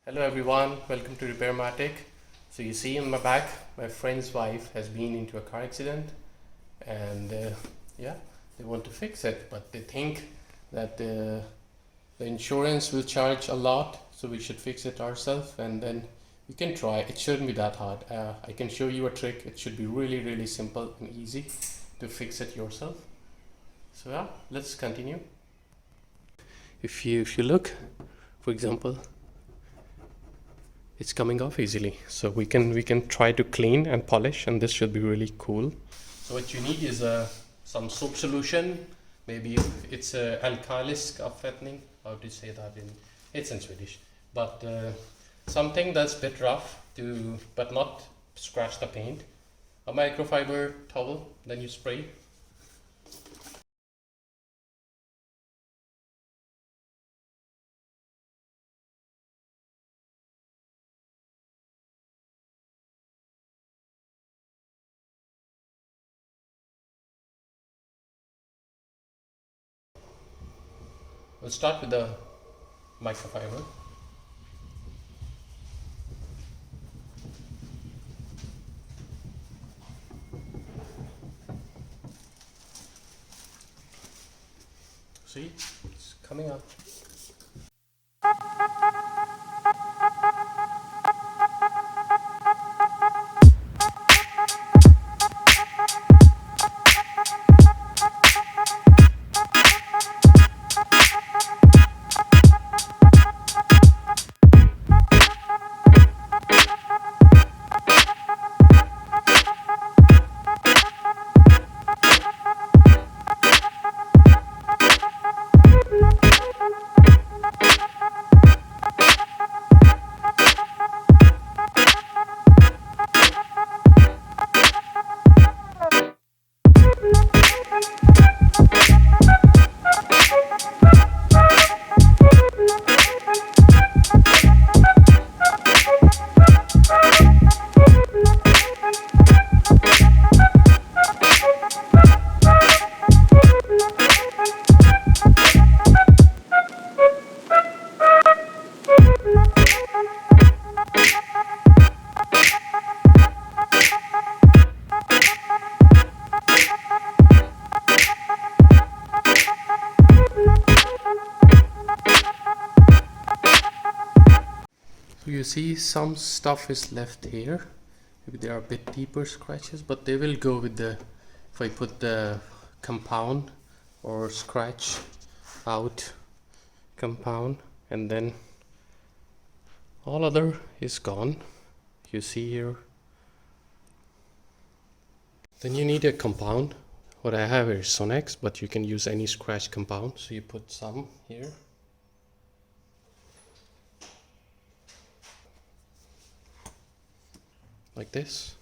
Hello everyone, welcome to Repairmatic. So you see in my back, my friend's wife has been into a car accident and yeah, they want to fix it, but they think that the insurance will charge a lot, so we should fix it ourselves and then we can try. It shouldn't be that hard. I can show you a trick. It should be really simple and easy to fix it yourself. So yeah, let's continue. If you look, for example, it's coming off easily, so we can try to clean and polish, and this should be really cool. So what you need is some soap solution. Maybe it's alkalisk avfettning. How to say that it's in Swedish, but something that's a bit rough to but not scratch the paint. A microfiber towel, then you spray. We'll start with the microfiber. See, it's coming up. So you see some stuff is left here. Maybe there are a bit deeper scratches, but they will go with the, if I put the compound or scratch out compound, and then all other is gone. You see here. Then you need a compound. What I have here is Sonex, but you can use any scratch compound. So you put some here. Like this.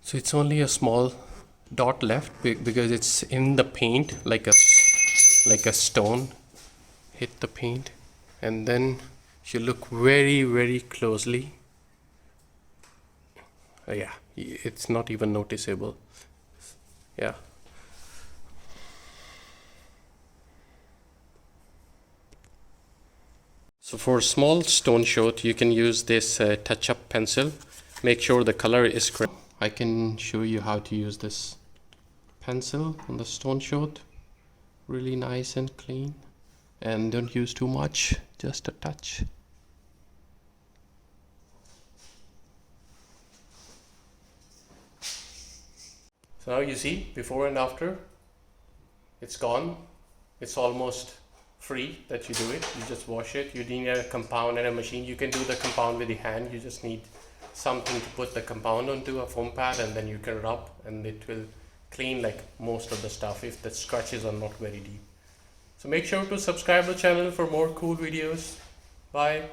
So it's only a small dot left because it's in the paint, like a stone hit the paint. And then if you look very closely, yeah, it's not even noticeable. Yeah. So for small stone shot, you can use this touch-up pencil. Make sure the color is correct. I can show you how to use this pencil on the stone shot. Really nice and clean. And don't use too much, just a touch. So now you see before and after, it's gone. It's almost free that you do it. You just wash it. You need a compound and a machine. You can do the compound with the hand. You just need something to put the compound onto, a foam pad, and then you can rub, and it will clean like most of the stuff if the scratches are not very deep. So make sure to subscribe the channel for more cool videos. Bye.